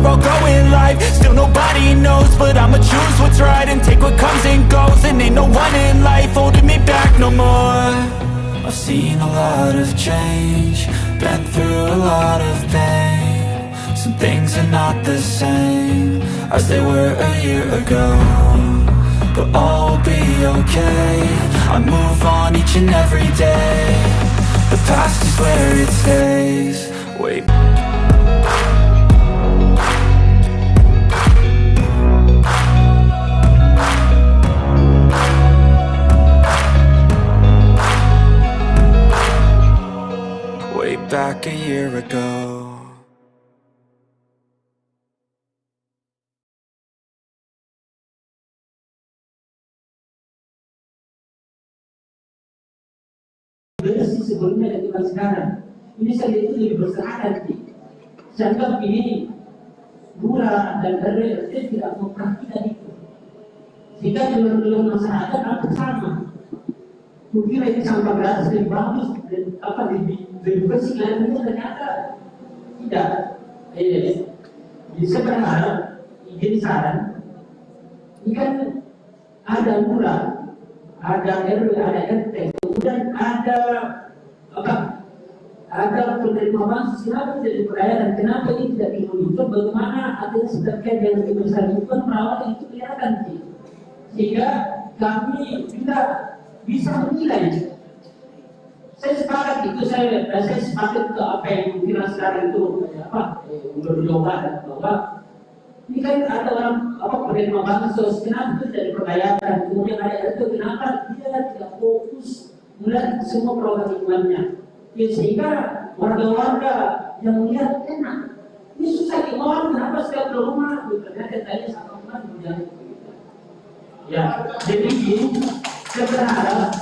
I'll go in life. Still nobody knows, but I'ma choose what's right and take what comes and goes. And ain't no one in life holding me back no more. I've seen a lot of change, been through a lot of pain. Some things are not the same as they were a year ago, but all will be okay. I move on each and every day. The past is where it stays. Wait. Way back a year ago. Generasi sebelumnya dan juga sekarang, ini saya itu lebih bersahabat. Saya anggap ini Lurah dan RT tidak memperhatikan itu, sehingga dalam masyarakat hampir sama. Mungkin itu sampah gratis lebih bagus dan lebih bersih, dan ternyata tidak. Jadi saya berharap izin saran, ini kan ada Lurah, ada RW, ada RT, kemudian ada penerima bansos. Kenapa tidak dipercaya dan kenapa ini tidak dimonitor? Bagaimana adanya terkait dengan kebersihan lingkungan, perawatan itu kelihatan sih, sehingga kami juga bisa menilai. Saya sepakat itu, saya sepakat ke apa yang mungkin sekarang itu udah dicoba dan bahwa ini kan ada orang penerima bansos, kenapa itu tidak dipercayakan? Kemudian ada itu, kenapa dia tidak fokus melihat semua program lingkungannya? Ya, sehingga warga-warga yang melihat enak. Ini susah dimauan, kenapa setiap rumah ternyata tadi sama rumah menjadi ya. Jadi saya berharap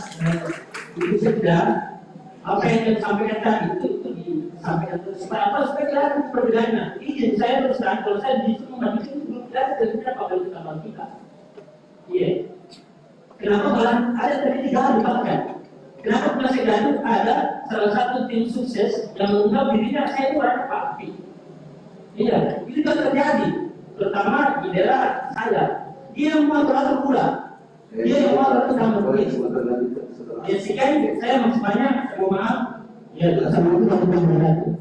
itu sudah apa yang disampaikan tadi itu disampaikan terus supaya supaya kelihatan perbedaannya. Izin saya terus terang, kalau saya di sini membantu itu belum kelihatan sebenarnya apa yang kita. Iya. Kenapa malah ada tadi 3 hal dipakai? Kenapa pernah saya gaduh? Ada salah satu tim sukses yang menganggap dirinya saya itu orang papi. Iya, itu kan terjadi. Terutama di daerah saya. Dia yang mengatur pula. Dia yang mengatur sama begitu. Ya sekian, saya masih banyak. Mohon maaf. Ya, sama itu aku berhati.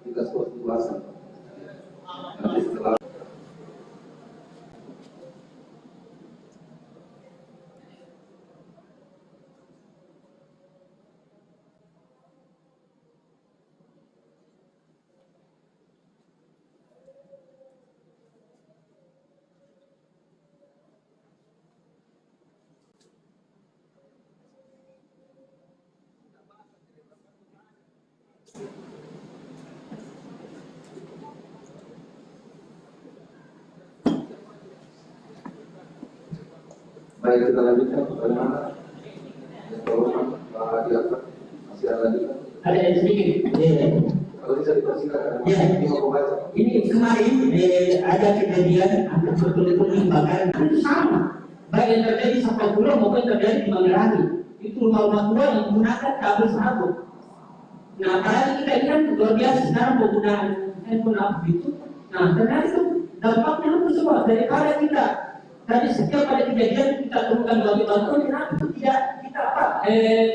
Kita sebuah ulasan. Nanti setelah baik, kita lanjutkan. Bagaimana? Pak Diakon masih ada lagi? Ada yang sedikit. Kalau bisa dipersingkat, ya, ini kemarin ada kejadian betul-betul bahkan itu sama. Baik yang terjadi di Sapau Pulau maupun yang terjadi di Mangrani. Itu rumah-rumah tua yang menggunakan kabel sabuk. Nah, apalagi kita ini kan luar biasa sekarang penggunaan handphone apa gitu. Nah, ternyata itu dampaknya hampir semua daripada kita. Tadi setiap ada kejadian kita temukan bagi bantuan, kenapa tidak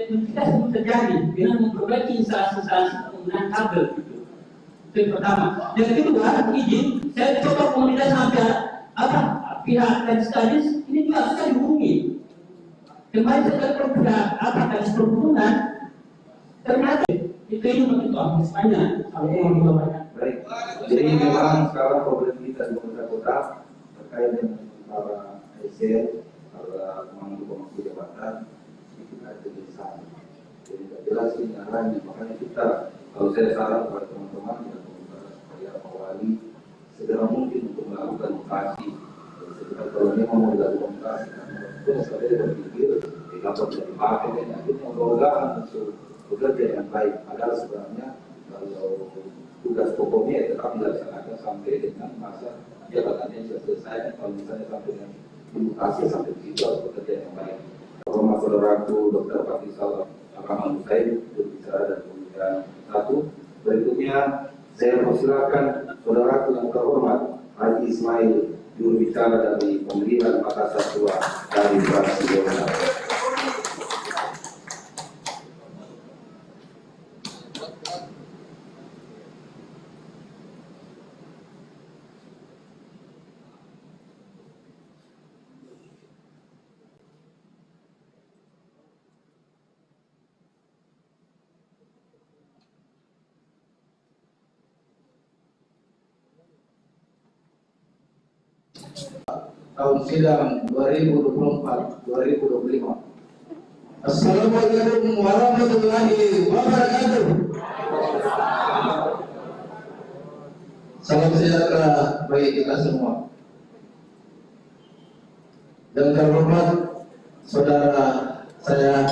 kita sebut terjadi dengan memperbaiki instalasi penggunaan kabel gitu. Itu yang pertama. Yang kedua, izin saya coba komunitas sampai pihak teknis ini juga susah dihubungi. Kemarin saya telepon pihak teknis perhubungan, ternyata itu begitu banyak. Baik. Jadi memang sekarang problem kita di kota terkait dengan para ASN, para pemangku jabatan itu ada di sana. Jadi tidak jelas ini arahnya. Makanya kita, kalau saya saran kepada teman-teman dan komunitas supaya awali segera mungkin untuk melakukan mutasi. Jadi kalau dia mau dilakukan mutasi, karena itu saya berpikir dapat dipakai dan akhirnya mudah-mudahan untuk bekerja yang baik. Padahal sebenarnya kalau tugas pokoknya tetap dilaksanakan sampai dengan masa jabatannya sudah selesai. Kalau misalnya sampai dengan dimutasi sampai begitu harus bekerja yang baik. Kalau saudaraku Dr. Fatisal Akamal Musaid berbicara dan kemudian satu berikutnya Saya persilakan saudaraku yang terhormat Haji Ismail, juru bicara dari Pemilihan Makassar II dari fraksi Golkar. Tahun sidang 2024-2025. Assalamualaikum warahmatullahi wabarakatuh. Salam sejahtera bagi kita semua. Yang terhormat saudara saya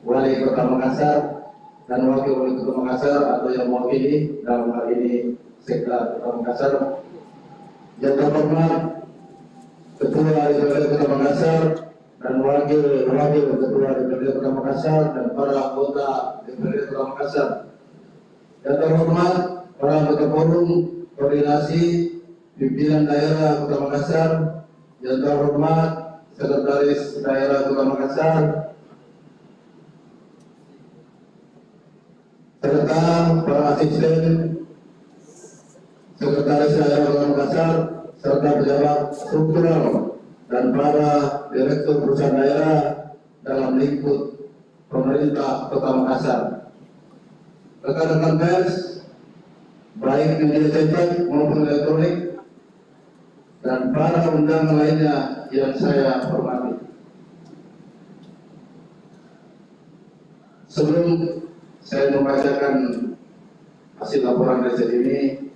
Wali Kota Makassar dan Wakil Wali Kota Makassar atau yang mewakili dalam hal ini Sekda Kota Makassar. Yang terhormat Ketua DPRD Kota Makassar dan Wakil Ketua DPRD Kota Makassar dan para anggota DPRD Kota Makassar. Yang terhormat para anggota forum koordinasi pimpinan daerah Kota Makassar. Yang terhormat Sekretaris Daerah Kota Makassar, serta para asisten Sekretaris Daerah Kota Makassar, serta pejabat struktural dan para direktur perusahaan daerah dalam lingkup pemerintah Kota Makassar. Rekan-rekan pers, baik media cetak maupun elektronik, dan para undangan lainnya yang saya hormati. Sebelum saya membacakan hasil laporan riset ini,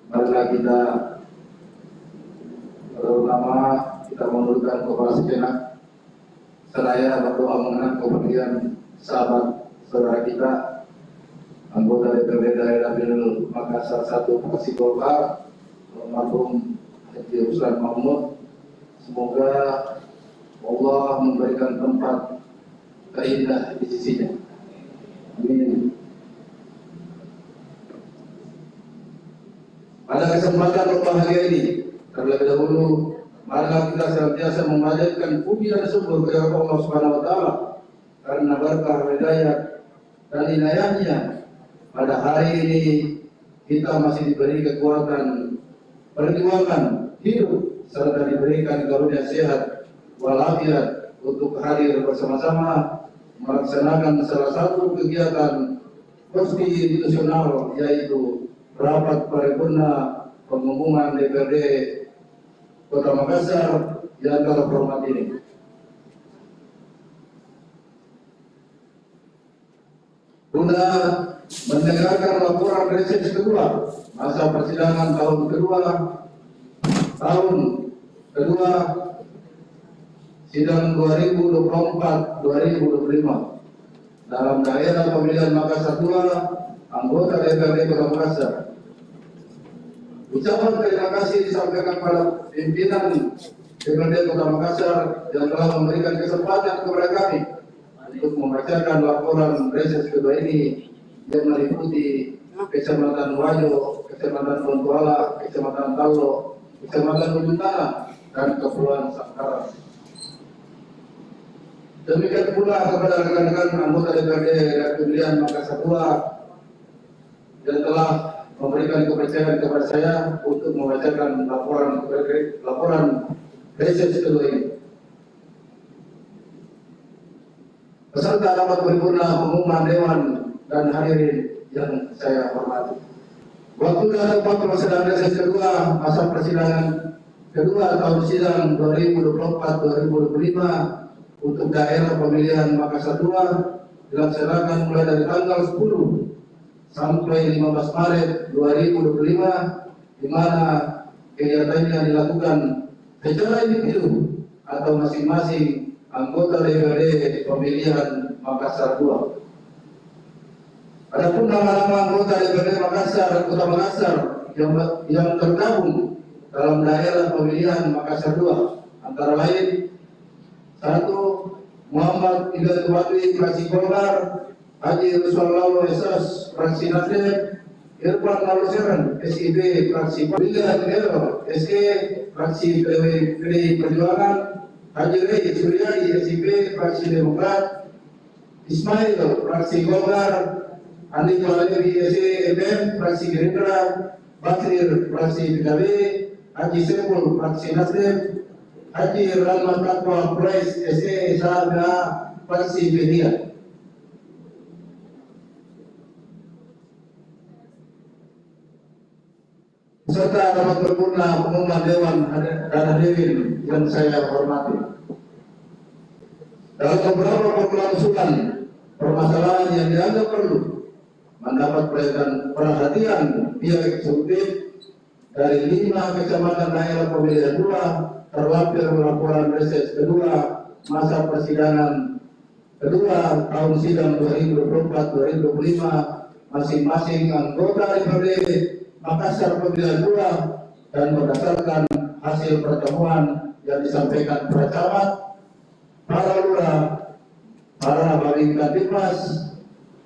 marilah kita terutama kita menurunkan kepala sejenak seraya berdoa mengenang kepergian sahabat saudara kita, anggota DPRD daerah Pemilihan Makassar 1 fraksi Golkar, almarhum Haji Ruslan Mahmud. Semoga Allah memberikan tempat terindah di sisinya. Amin. Pada kesempatan berbahagia ini, terlebih dahulu, marilah kita senantiasa memanjatkan puji dan syukur kepada Allah Subhanahu wa Ta'ala karena berkah hidayah dan inayahnya. Pada hari ini kita masih diberi kekuatan perjuangan hidup serta diberikan karunia sehat walafiat untuk hadir bersama-sama melaksanakan salah satu kegiatan konstitusional, yaitu rapat paripurna pengumuman DPRD Kota Makassar yang terhormat ini. Guna mendengarkan laporan reses kedua masa persidangan tahun kedua sidang 2024-2025 dalam daerah pemilihan Makassar II, anggota DPRD Kota Makassar. Ucapan terima kasih disampaikan pada pimpinan DPRD Kota Makassar yang telah memberikan kesempatan kepada kami untuk membacakan laporan reses kedua ini yang meliputi Kecamatan Wajo, Kecamatan Bontuala, Kecamatan Talo, Kecamatan Ujung Tanah, dan Kepulauan Sangkaran. Demikian pula kepada rekan-rekan anggota DPRD Pemilihan Makassar II yang telah memberikan kepercayaan kepada saya untuk membacakan laporan reses kedua ini. Peserta rapat paripurna pengumuman dewan dan hadirin yang saya hormati. Waktu dan tempat persidangan reses kedua masa persidangan kedua tahun sidang 2024-2025 untuk daerah pemilihan Makassar II dilaksanakan mulai dari tanggal 10 sampai 15 Maret 2025, di mana kegiatannya dilakukan secara individu atau masing-masing anggota DPRD pemilihan Makassar II. Adapun nama-nama anggota DPRD Makassar dan Kota Makassar yang tergabung dalam daerah pemilihan Makassar II antara lain: 1. Muhammad Ibn Tuwatwi fraksi Golkar, Haji Rasulullah Esas fraksi Nasdem, Irfan Maluseran SIB fraksi William Ero SE fraksi PDI Perjuangan, Haji Rey Suryadi SIB fraksi Demokrat, Ismail fraksi Golkar, Andi Walewi SE MM fraksi Gerindra, Basir fraksi PKB, Haji Sepul fraksi Nasdem, Haji Rahmat Takwa Prais SE Saga fraksi P3. Serta rapat berguna pengumuman Dewan dan hadirin yang saya hormati. Dalam beberapa permasalahan yang dianggap perlu mendapat perhatian pihak eksekutif dari 5 kecamatan daerah pemilihan 2 terlampir laporan reses kedua masa persidangan kedua tahun sidang 2024-2025 masing-masing anggota DPRD Makassar pemilihan 2 dan berdasarkan hasil pertemuan yang disampaikan para camat, para lurah, para babinkan Dimas,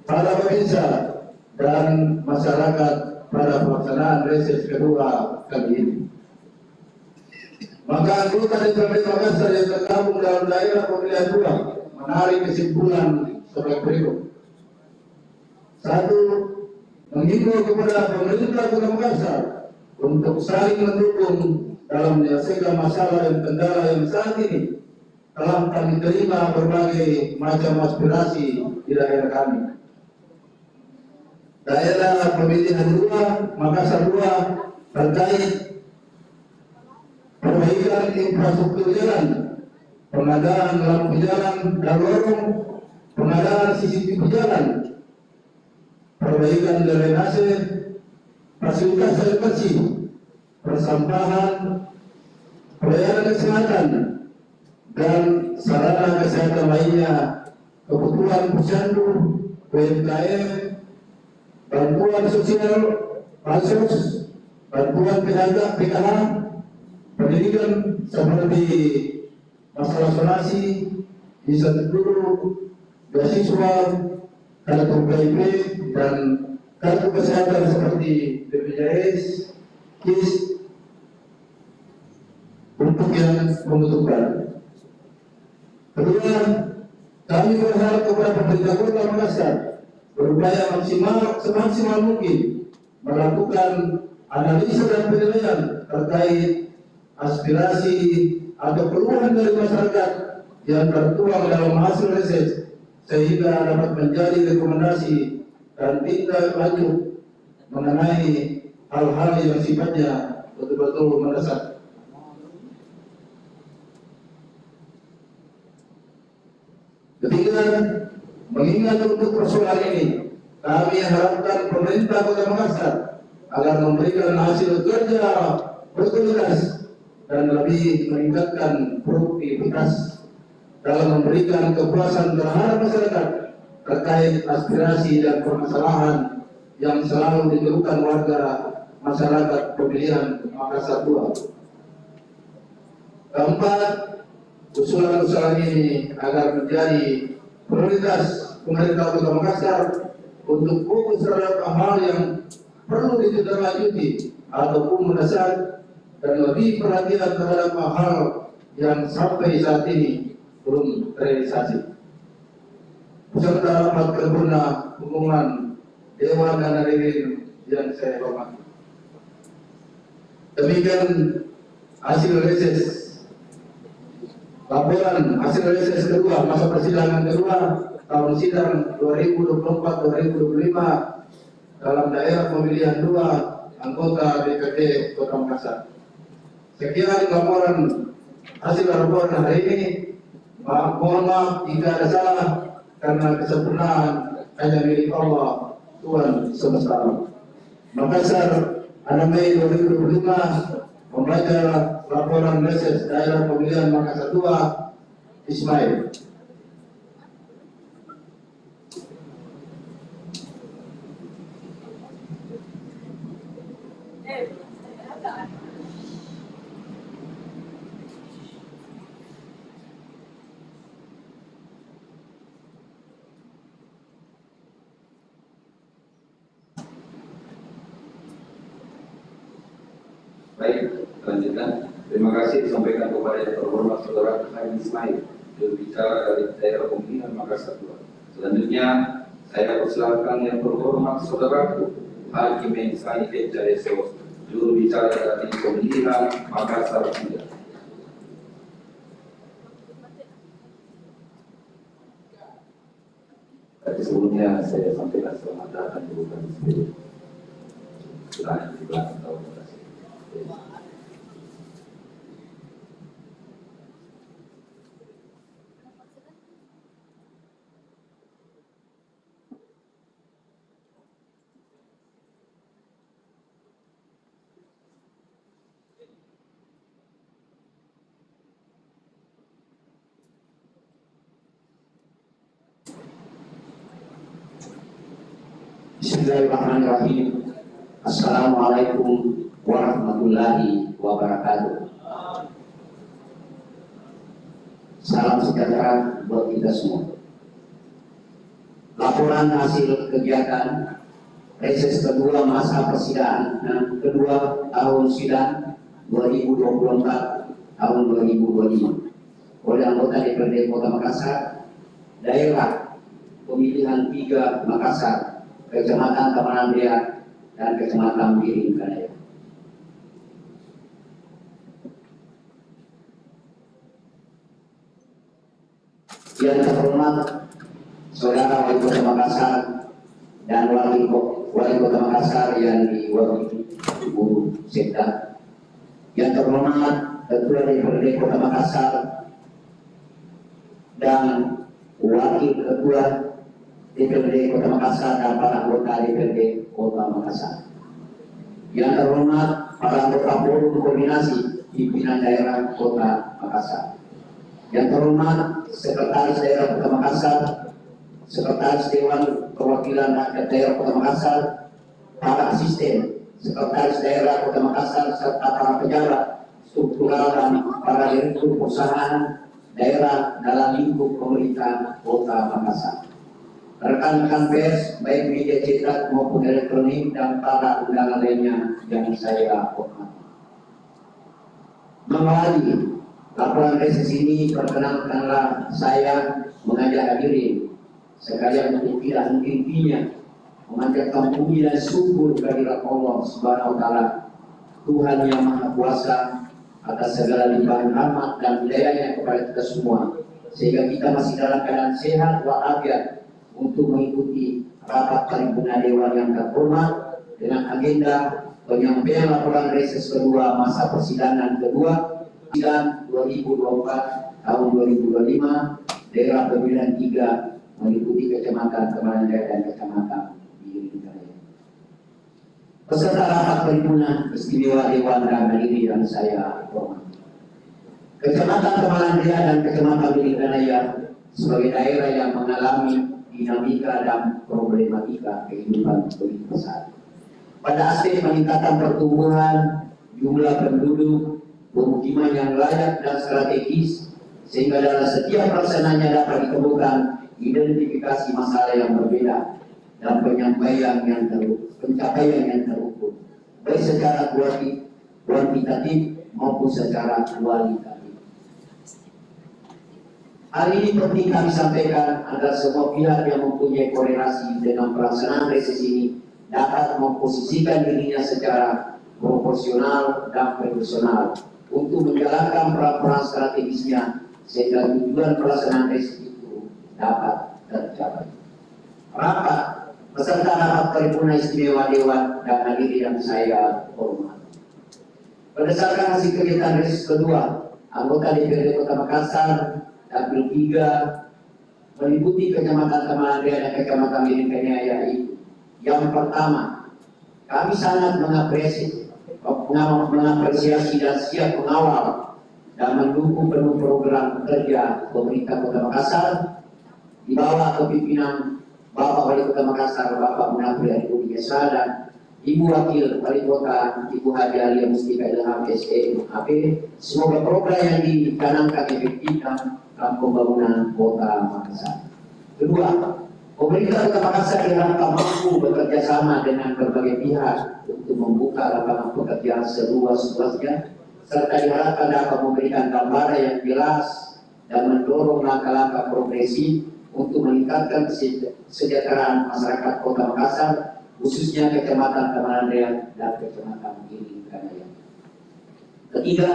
para babinsa dan masyarakat pada pelaksanaan reses kedua kali ini. Maka anggota DPRD Makassar yang tergabung dalam daerah pemilihan 2 menarik kesimpulan sebagai berikut. 1. Menghimbau kepada pemerintah Kota Makassar untuk saling mendukung dalam menyelesaikan masalah dan kendala yang saat ini telah kami terima berbagai macam aspirasi di daerah kami. Daerah pemilihan 2, Makassar 2 terkait perbaikan infrastruktur jalan, pengadaan lampu jalan dan lorong, pengadaan CCTV jalan, perbaikan drainase, fasilitas air bersih, persampahan, pelayanan kesehatan, dan sarana kesehatan lainnya, kebutuhan posyandu, UMKM, bantuan sosial, bansos, bantuan PKH, pendidikan seperti masalah zonasi, bisa guru, beasiswa, kartu KIP dan kartu kesehatan seperti BPJS, KIS untuk yang membutuhkan. Kedua, kami berharap kepada pemerintah Kota Makassar berupaya semaksimal mungkin melakukan analisa dan penilaian terkait aspirasi atau keluhan dari masyarakat yang tertuang dalam hasil reses sehingga dapat menjadi rekomendasi dan tindak lanjut mengenai hal-hal yang sifatnya betul-betul mendesak. Ketiga, mengingat untuk persoalan ini, kami harapkan pemerintah Kota Makassar agar memberikan hasil kerja berkualitas dan lebih meningkatkan produktivitas dalam memberikan kepuasan terhadap masyarakat terkait aspirasi dan permasalahan yang selalu dikeluhkan warga masyarakat pemilihan Makassar 2. Keempat, usulan-usulan ini agar menjadi prioritas pemerintah Kota Makassar untuk fokus terhadap hal yang perlu ditindaklanjuti ataupun mendesak dan lebih perhatian terhadap hal yang sampai saat ini belum terrealisasi. Peserta rapat berguna pengumuman Dewan dan hadirin yang saya hormati. Demikian hasil reses laporan hasil reses kedua masa persidangan kedua tahun sidang 2024-2025 dalam daerah pemilihan 2 anggota DPRD Kota Makassar. Sekian laporan hasil laporan hari ini. Mohon maaf jika ada salah karena kesempurnaan hanya milik Allah Tuhan semesta alam. Makassar, 6 Mei 2025, membaca laporan reses daerah pemilihan Makassar 2, Ismail. Baik, lanjutkan. Terima kasih disampaikan kepada yang terhormat Saudara Haji Ismail, jurubicara dari daerah pemilihan Makassar 2. Selanjutnya, saya persilakan yang terhormat Saudaraku Haji Mensani Ecaesos, jurubicara dari pemilihan Makassar 3. Tapi sebelumnya saya sampaikan selamat datang di bukan sendiri. Sudah di belakang tahun. Bismillahirrahmanirrahim. Assalamualaikum warahmatullahi wabarakatuh. Salam sejahtera buat kita semua. Laporan hasil kegiatan reses kedua masa persidangan kedua tahun sidang 2024 tahun 2025 oleh anggota DPRD Kota Makassar, daerah pemilihan 3 Makassar, Kecamatan Tamanandrea dan Kecamatan Biring Kanaya. Yang terhormat Saudara Wali Kota Makassar dan Wali Kota Makassar yang diwakili Ibu Sekda. Yang terhormat Ketua DPRD Kota Makassar dan Wakil Ketua DPRD Kota Makassar dan para anggota DPRD Kota Makassar. Yang terhormat para anggota forum koordinasi pimpinan daerah Kota Makassar. Yang terhormat Sekretaris Daerah Kota Makassar, Sekretaris Dewan Perwakilan Rakyat Daerah Kota Makassar, para asisten Sekretaris Daerah Kota Makassar serta para pejabat struktural dan para direktur perusahaan daerah dalam lingkup pemerintah Kota Makassar. Rekan-rekan pers, baik media cetak maupun elektronik dan para undangan lainnya yang saya hormati. Mengawali laporan reses ini, perkenankanlah saya mengajak hadirin sekalian untuk tidak henti-hentinya memanjatkan puji dan syukur kehadirat Allah Subhanahu wa Ta'ala, Tuhan yang Maha Kuasa, atas segala limpahan rahmat dan hidayahnya kepada kita semua, sehingga kita masih dalam keadaan sehat walafiat untuk mengikuti rapat paripurna Dewan yang terhormat dengan agenda penyampaian laporan reses kedua masa persidangan kedua sidang 2024 tahun 2025 daerah pemilihan 3 meliputi Kecamatan Tamanandrea dan Kecamatan Biring Kanaya. Peserta rapat paripurna istimewa Dewan dan hadirin yang saya hormati. Kecamatan Tamanandrea dan Kecamatan Biring Kanaya sebagai daerah yang mengalami dinamika dan problematika kehidupan politik besar. Pada aspek peningkatan pertumbuhan, jumlah penduduk, pemukiman yang layak dan strategis, sehingga dalam setiap pelaksanaannya dapat ditemukan identifikasi masalah yang berbeda dan pencapaian yang terukur, baik secara kuantitatif maupun secara kualitatif. Hari ini penting kami sampaikan agar semua pihak yang mempunyai korelasi dengan pelaksanaan reses ini dapat memposisikan dirinya secara proporsional dan profesional untuk menjalankan peran-peran strategisnya sehingga tujuan pelaksanaan reses itu dapat tercapai. Rapat peserta rapat paripurna istimewa Dewan dan hadirin yang saya hormati. Berdasarkan hasil kegiatan reses kedua, anggota DPRD Kota Makassar Dapil 3 meliputi Kecamatan Tamanandrea dan Kecamatan Biring Kanaya itu. Yang pertama, kami sangat mengapresiasi dan siap mengawal dan mendukung penuh program kerja pemerintah Kota Makassar di bawah kepimpinan Bapak Wali Kota Makassar, Bapak Munafri Adipudi Esa, dan Ibu Wakil Wali Kota, Ibu Haji Alia Mustika Ilham SE AP. Semoga program yang dicanangkan efektif dalam pembangunan Kota Makassar. Kedua, Pemerintah Kota Makassar diharapkan mampu bekerja sama dengan berbagai pihak untuk membuka lapangan pekerjaan seluas-luasnya, serta diharapkan dapat memberikan gambaran yang jelas dan mendorong langkah-langkah progresif untuk meningkatkan kesejahteraan masyarakat Kota Makassar, khususnya Kecamatan Tamanandean dan Kecamatan Giringkanaya. Ketiga,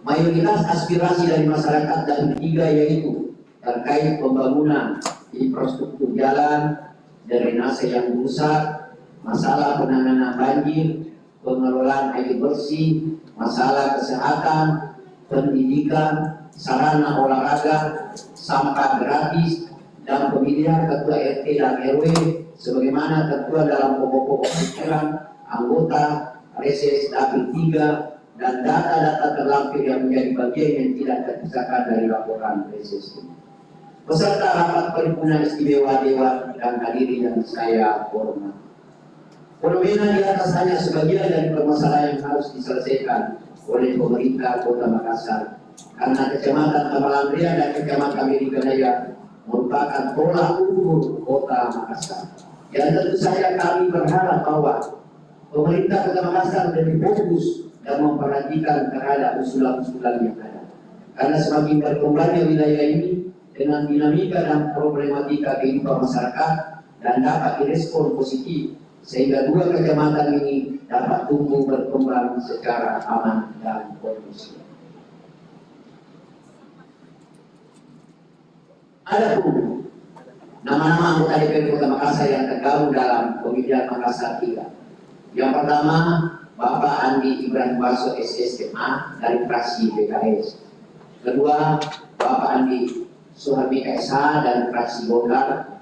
mayoritas aspirasi dari masyarakat dan ketiga yaitu terkait pembangunan infrastruktur jalan, drainase yang rusak, masalah penanganan banjir, pengelolaan air bersih, masalah kesehatan, pendidikan, sarana olahraga, sampah gratis, dan pemilihan ketua RT dan RW sebagaimana tertuang dalam pokok-pokok pikiran anggota reses dapil 3 dan data-data terlampir yang menjadi bagian yang tidak terpisahkan dari laporan reses ini. Peserta rapat paripurna istimewa Dewan dan hadirin yang saya hormati. Fenomena di atas hanya sebagian dari permasalahan yang harus diselesaikan oleh pemerintah Kota Makassar, karena Kecamatan Tamalangria dan Kecamatan Giringkanaya merupakan tolak ukur Kota Makassar. Dan tentu saja kami berharap bahwa pemerintah Kota Makassar lebih fokus dan memperhatikan terhadap usulan-usulan yang ada. Karena semakin berkembangnya wilayah ini dengan dinamika dan problematika kehidupan masyarakat dan dapat direspon positif sehingga dua kecamatan ini dapat tumbuh berkembang secara aman dan kondusif. Adapun nama-nama anggota DPRD Kota Makassar yang tergabung dalam pemilihan Makassar 3. Yang pertama, Bapak Andi Ibrahim Baso SSMA dari fraksi PKS. Kedua, Bapak Andi Suharmi SH dan fraksi Golkar.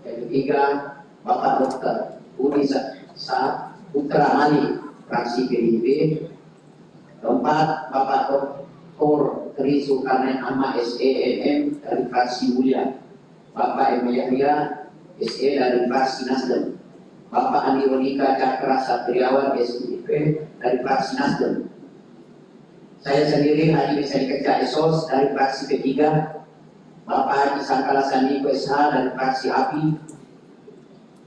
Yang ketiga, Bapak Dr. Udi Putra Mali fraksi PDIP. Keempat, Bapak Dr. Tri Zulkarnain Amma SEMM dari fraksi Mulia. Bapak M. Yahya SE dari fraksi Nasdem. Bapak Andi Ronika Cakra Satriawan SIP dari fraksi Nasdem. Saya sendiri Haji Misari Keca Esos dari fraksi P3. Bapak Haji Sangkala Saniko SH dari fraksi API.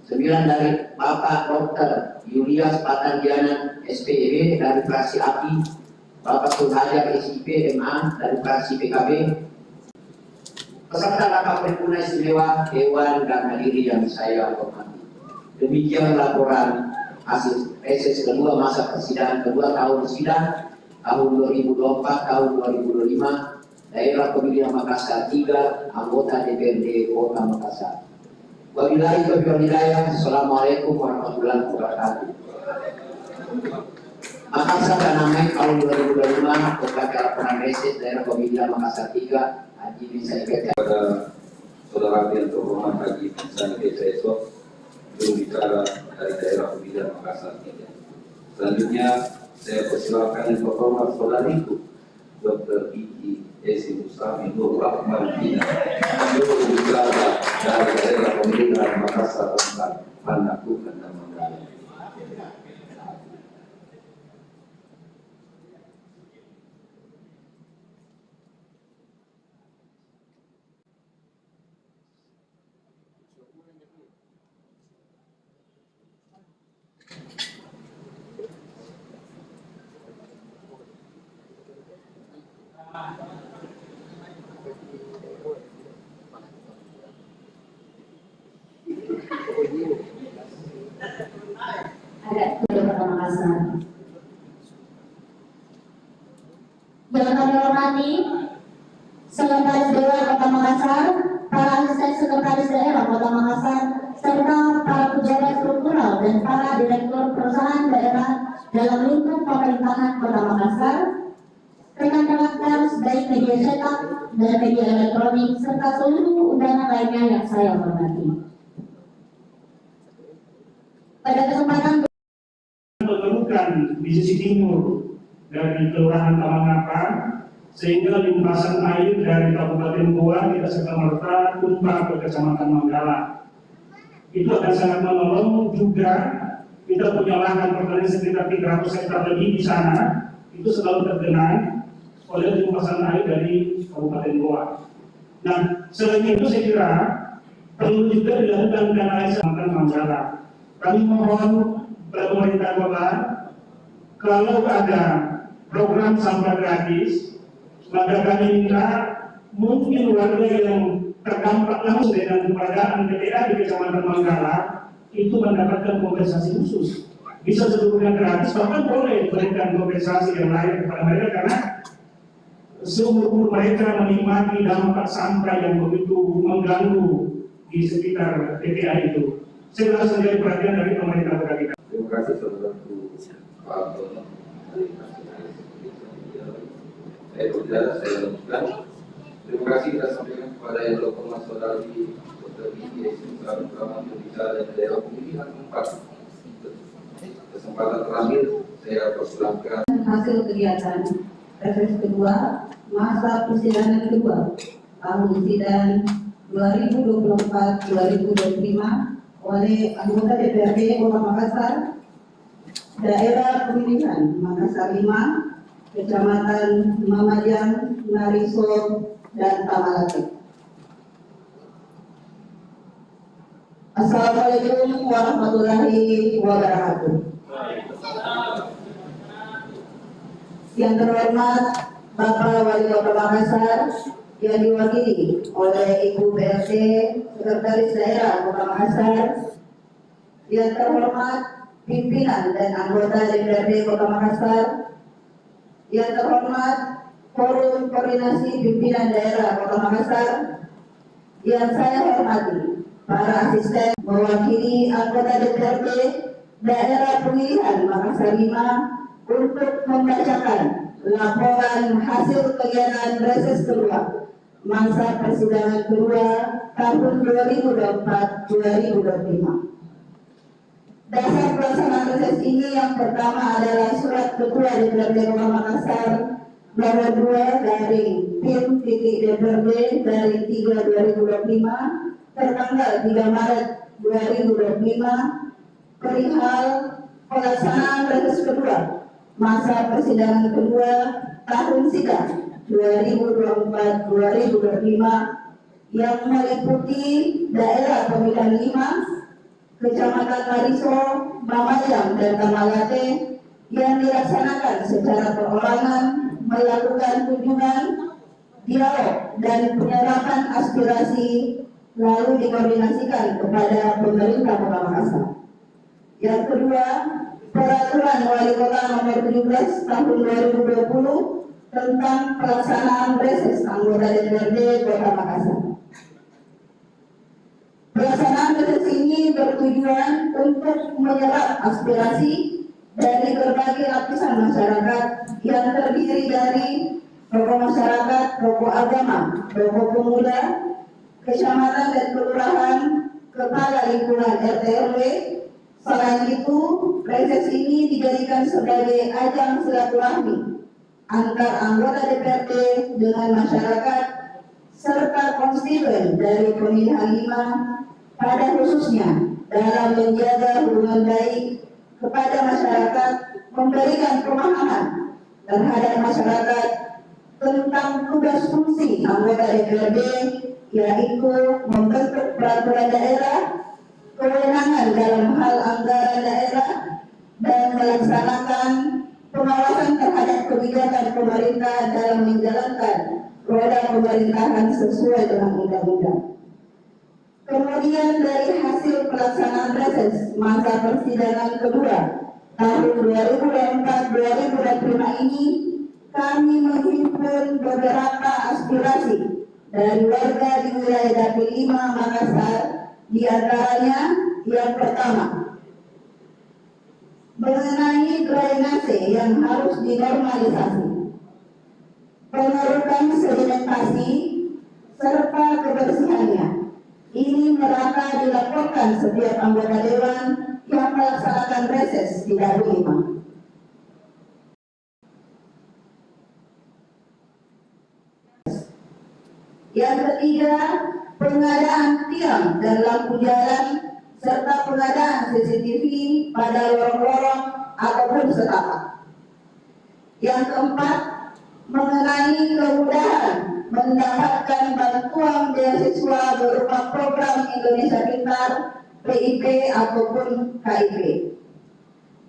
9 dari Bapak Dr. Yulias Patandiana SPEB dari fraksi API. Bapak Sulhajar SIP MA dari fraksi PKB. Peserta rapat paripurna istimewa Dewan dan hadirin yang saya hormati. Demikian laporan hasil reses kedua masa persidangan kedua tahun sidang tahun 2024 tahun 2025 daerah pemilihan Makassar 3 anggota DPRD Kota Makassar. Wabillahi taufiq wal hidayah. Assalamualaikum warahmatullahi wabarakatuh. Makassar dan Namai tahun 2025 berbagai laporan reses daerah pemilihan Makassar 3 Haji Misari Keca. Kepada saudara yang terhormat Haji Misari Keca Esok, juru bicara dari daerah pemilihan Makassar 3. Selanjutnya saya persilakan yang terhormat saudariku Dr. Iki Esi Mustami Nur Rahman Dina, juru bicara dari daerah pemilihan Makassar tentang Panakukang dan Manggala. Ada di Kota Makassar. Yang kami hormati Sekretaris Dewan Kota Makassar, para asisten Sekretaris Daerah Kota Makassar, serta para pejabat struktural dan para direktur perusahaan daerah dalam lingkup pemerintahan Kota Makassar, rekan-rekan baik media cetak dan media elektronik serta seluruh undangan lainnya yang saya hormati. Pada kesempatan menemukan di sisi timur dari Kelurahan Tamangapar sehingga limpasan air dari Kabupaten Goa tidak serta-merta tumpah ke Kecamatan Manggala. Itu akan sangat menolong juga. Kita punya lahan pertanian sekitar 300 hektar lebih di sana, itu selalu tergenang oleh limpasan air dari Kabupaten Goa. Nah, selain itu saya kira perlu juga dilakukan kanalisasi Manggala. Kami mohon pemerintah kota, kalau ada program sampah gratis, maka kami minta mungkin warga yang terdampak langsung dengan keberadaan TPA di Kecamatan Manggala itu mendapatkan kompensasi khusus. Bisa seluruhnya gratis, bahkan boleh berikan kompensasi yang lain kepada mereka karena seumur mereka menikmati dampak sampah yang begitu mengganggu di sekitar TPA itu. Saya rasa menjadi perhatian dari pemerintah kota kita. Terima kasih saudaraku Pak Antono. Saya berbicara, saya lanjutkan. Terima kasih kita sampaikan kepada yang Dr. Saudari Dr. Bibi Selalu Rahman berbicara dari daerah pemilihan 4. Kesempatan terakhir saya persilahkan. Hasil kegiatan reses kedua masa persidangan kedua tahun sidang 2024-2025 oleh anggota DPRD Kota Makassar, daerah pemilihan Makassar 5, Kecamatan Mamajang, Mariso, dan Tamalate. Assalamualaikum warahmatullahi wabarakatuh. Yang terhormat Bapak Wali Kota Makassar yang diwakili oleh Ibu PLT Sekretaris Daerah Kota Makassar, yang terhormat pimpinan dan anggota DPRD Kota Makassar, yang terhormat Forum Koordinasi Pimpinan Daerah Kota Makassar, yang saya hormati para asisten mewakili anggota DPRD Daerah Pemilihan Makassar 5 untuk membacakan laporan hasil kegiatan reses kedua masa persidangan kedua tahun 2024-2025. Dasar pelaksanaan reses ini yang pertama adalah surat Ketua DPRD Kota Makassar nomor 2 dari PIM-DPRD dari 3/2025 tertanggal 3 Maret 2025 perihal pelaksanaan reses kedua masa persidangan kedua tahun sidang 2024-2025 yang meliputi daerah pemilihan 5, Kecamatan Mariso, Mamajang, dan Tamalate yang dilaksanakan secara perorangan, melakukan kunjungan, dialog, dan penyerapan aspirasi lalu dikoordinasikan kepada pemerintah Kota Makassar. Yang kedua, Peraturan Wali Kota Nomor 17 Tahun 2020 tentang pelaksanaan reses anggota DPRD Kota Makassar. Pelaksanaan reses ini bertujuan untuk menyerap aspirasi dari berbagai lapisan masyarakat yang terdiri dari tokoh masyarakat, tokoh agama, tokoh pemuda, kecamatan dan kelurahan, kepala lingkungan RT RW. Selain itu, reses ini dijadikan sebagai ajang silaturahmi antar anggota DPRD dengan masyarakat serta konstituen dari pemilihan 5 pada khususnya dalam menjaga hubungan baik kepada masyarakat, memberikan pemahaman terhadap masyarakat tentang tugas fungsi anggota DPRD, yaitu membentuk peraturan daerah, kewenangan dalam hal anggaran daerah, dan melaksanakan pengawasan terhadap kebijakan pemerintah dalam menjalankan roda pemerintahan sesuai dengan undang-undang. Kemudian dari hasil pelaksanaan reses masa persidangan kedua tahun 2024-2025 ini, kami menghimpun beberapa aspirasi dari warga di wilayah Dapil 5 Makassar. Di antaranya yang pertama, mengenai drainase yang harus dinormalisasi, pengerukan sedimentasi, serta kebersihannya. Ini merata dilaporkan setiap anggota dewan yang melaksanakan reses di Dapil 5. Yang ketiga, pengadaan tiang dan lampu jalan serta pengadaan CCTV pada lorong-lorong ataupun setapak. Yang keempat, mengenai kemudahan mendapatkan bantuan beasiswa berupa program Indonesia Pintar, PIP ataupun KIP.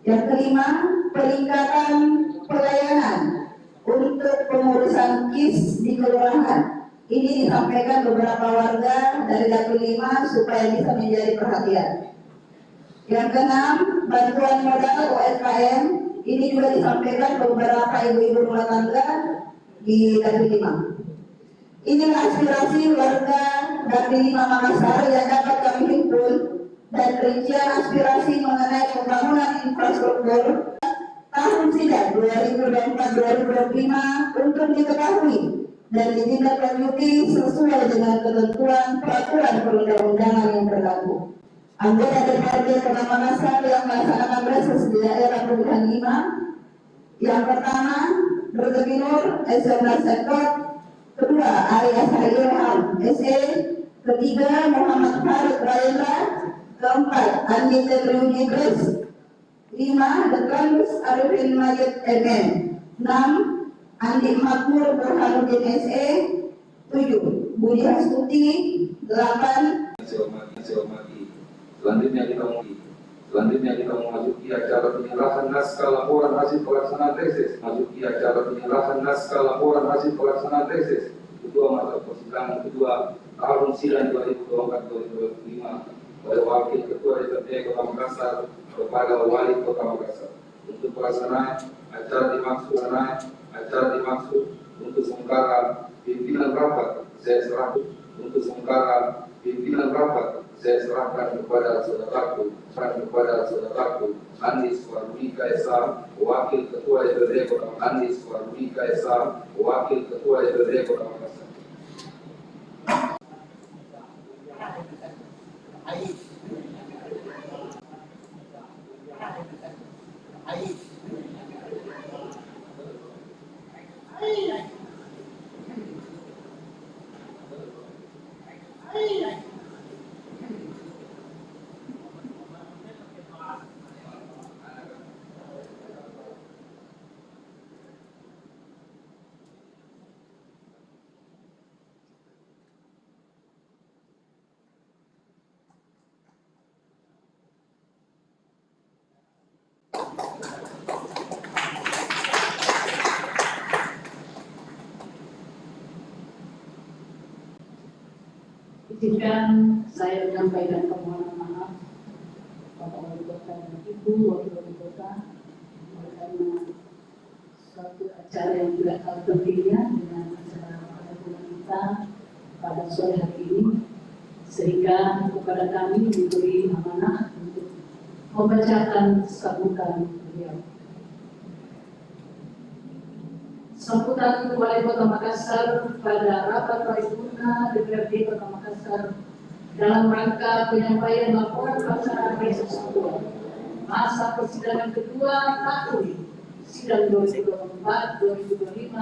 Yang kelima, peningkatan pelayanan untuk pengurusan KIS di kelurahan. Ini disampaikan beberapa warga dari Dapil 5 supaya bisa menjadi perhatian. Yang keenam, bantuan modal UMKM. Ini juga disampaikan beberapa ibu-ibu rumah tangga di Dapil 5. Inilah aspirasi warga Dapil 5 Makassar yang dapat kami himpun, dan rincian aspirasi mengenai pembangunan infrastruktur tahun sidang 2024-2025 untuk diketahui dan ditindaklanjuti sesuai dengan ketentuan peraturan perundang-undangan yang berlaku. Anggota DPRD Kota Makassar yang melaksanakan reses di daerah pemilihan 5. Yang pertama, Bergabinur S11 Sektor. Kedua, Arya Ilham SE. Ketiga, Muhammad Farid Raila. Keempat, Andi Tebriuni Gres. 5, Dekanus Arifin Majid MM. 6, Andi Makmur Burhanuddin SE. 7, Budi Hastuti. 8. Selanjutnya kita memasuki acara penyerahan naskah laporan hasil pelaksanaan tesis. Kedua mata persidangan kedua tahun sidang 2024-2025 oleh Wakil Ketua DPRD Kota Makassar kepada Wali Kota Makassar. Untuk pelaksanaan acara dimaksud untuk sementara pimpinan rapat saya serahkan kepada saudaraku Andis Warudika Esa, Wakil Ketua DPRD Kota Makassar. Izinkan saya menyampaikan permohonan maaf Bapak Wali Kota dan Ibu Wakil Wali Kota karena suatu acara yang tidak kalah pentingnya dengan acara pertemuan kita pada sore hari ini, sehingga kepada kami diberi amanah untuk membacakan sambutan beliau. Sambutan Wali Kota Makassar pada rapat paripurna DPRD Kota Makassar dalam rangka penyampaian laporan pelaksanaan reses kedua masa persidangan kedua tahun sidang 2024-2025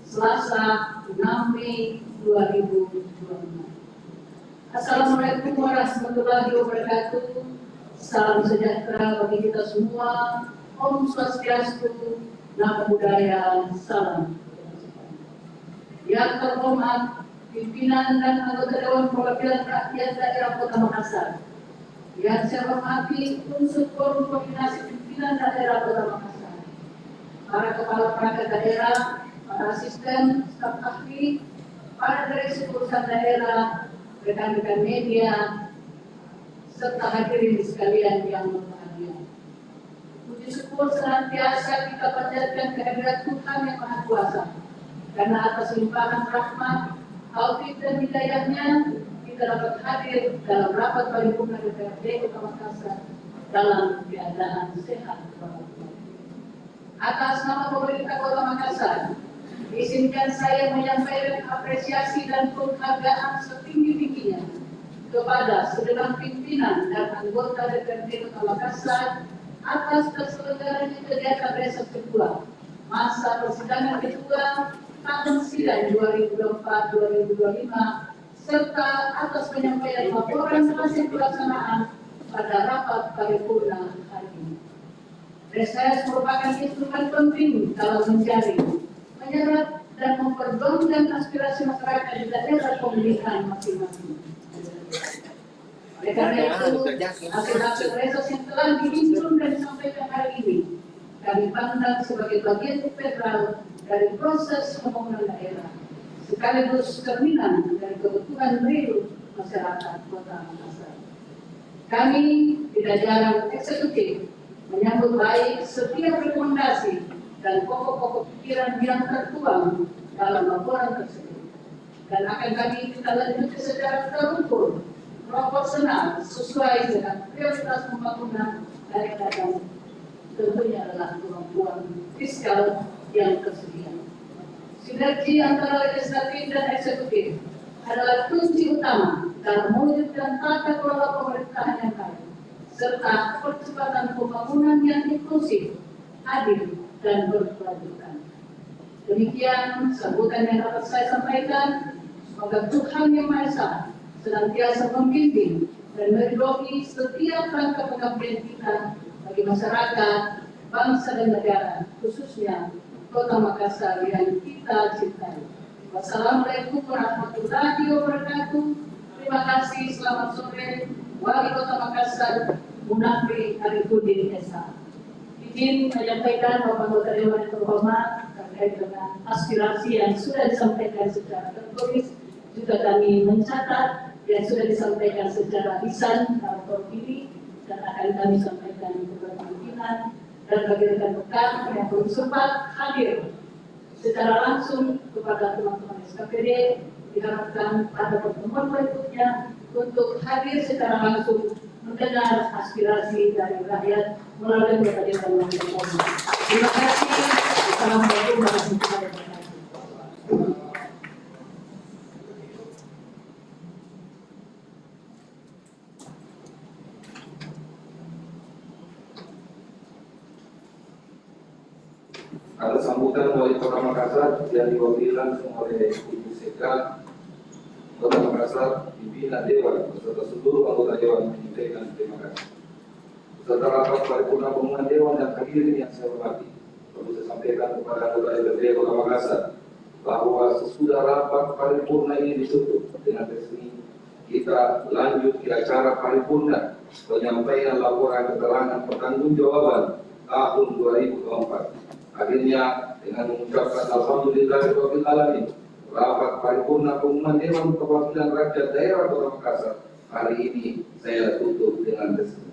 Selasa 6 Mei 2025. Assalamualaikum warahmatullahi wabarakatuh. Salam sejahtera bagi kita semua. Om Swastiastu. Namo Buddhaya, salam. Yang terhormat pimpinan dan anggota Dewan Perwakilan Rakyat Daerah Kota Makassar. Yang saya hormati unsur forum koordinasi pimpinan daerah Kota Makassar. Para kepala perangkat daerah, para asisten, staf ahli, para direksi urusan daerah, rekan-rekan media, serta hadirin sekalian yang berbahagia. Puji syukur senantiasa kita panjatkan kehadirat Tuhan yang Maha Kuasa, karena atas limpahan rahmat, taufik dan hidayahnya kita dapat hadir dalam rapat paripurna DPRD Kota Makassar dalam keadaan sehat walafiat. Atas nama pemerintah Kota Makassar, izinkan saya menyampaikan apresiasi dan penghargaan setinggi-tingginya kepada segenap pimpinan dan anggota DPRD Kota Makassar atas terselenggaranya kegiatan reses kedua masa persidangan kedua tahun sidang 2024-2025 serta atas penyampaian laporan hasil pelaksanaan pada rapat paripurna hari ini. Reses merupakan instrumen penting dalam menjaring, menyerap dan memperjuangkan dan aspirasi masyarakat di daerah pemilihan masing-masing. Oleh karena itu, hasil-hasil reses yang telah dihimpun dan disampaikan hari ini kami pandang sebagai bagian integral dari proses pembangunan daerah, sekaligus cerminan dari kebutuhan real masyarakat Kota Makassar. Kami tidak jarang eksekutif menyambut baik setiap rekomendasi dan pokok-pokok pikiran yang tertuang dalam laporan tersebut, dan akan kami kita lanjutkan secara terukur, proporsional, sesuai dengan prioritas pembangunan daerah dan tentunya adalah kemampuan fiskal yang tersedia. Sinergi antara legislatif dan eksekutif adalah kunci utama dalam mewujudkan tata kelola pemerintahan yang baik, serta percepatan pembangunan yang inklusif, adil, dan berkelanjutan. Demikian sambutan yang dapat saya sampaikan. Semoga Tuhan Yang Maha Esa senantiasa membimbing dan meridhoi setiap langkah pengabdian kita bagi masyarakat, bangsa dan negara, khususnya Kota Makassar yang kita cintai. Wassalamualaikum warahmatullahi wabarakatuh. Terima kasih, selamat sore. Wali Kota Makassar, Munafri Arifudin Esa. Izin menyampaikan Bapak Anggota Dewan yang terhormat terkait dengan aspirasi yang sudah disampaikan secara tertulis, juga kami mencatat yang sudah disampaikan secara lisan dalam ini, dan akan kami sampaikan kepada pimpinan dan bagi rekan-rekan yang belum sempat hadir secara langsung kepada teman-teman SKPD, diharapkan pada pertemuan berikutnya untuk hadir secara langsung mendengar aspirasi dari rakyat melalui berbagai temuan. Terima kasih. Assalamualaikum warahmatullahi wabarakatuh. Ada sambutan Wali Kota Makassar yang diwakili langsung oleh Ibu Sekda Kota Makassar, pimpinan Dewan beserta seluruh anggota Dewan menyampaikan terima kasih. Beserta rapat paripurna pemilihan Dewan dan hadirin yang saya hormati, perlu saya sampaikan kepada anggota DPRD Kota Makassar bahwa sesudah rapat paripurna ini ditutup dengan resmi, kita lanjut ke acara paripurna penyampaian laporan keterangan pertanggungjawaban tahun 2024. Akhirnya dengan mengucapkan alhamdulillahirabbil alamin, rapat paripurna pengumuman Dewan Perwakilan Rakyat Daerah Kota Makassar hari ini saya tutup dengan resmi.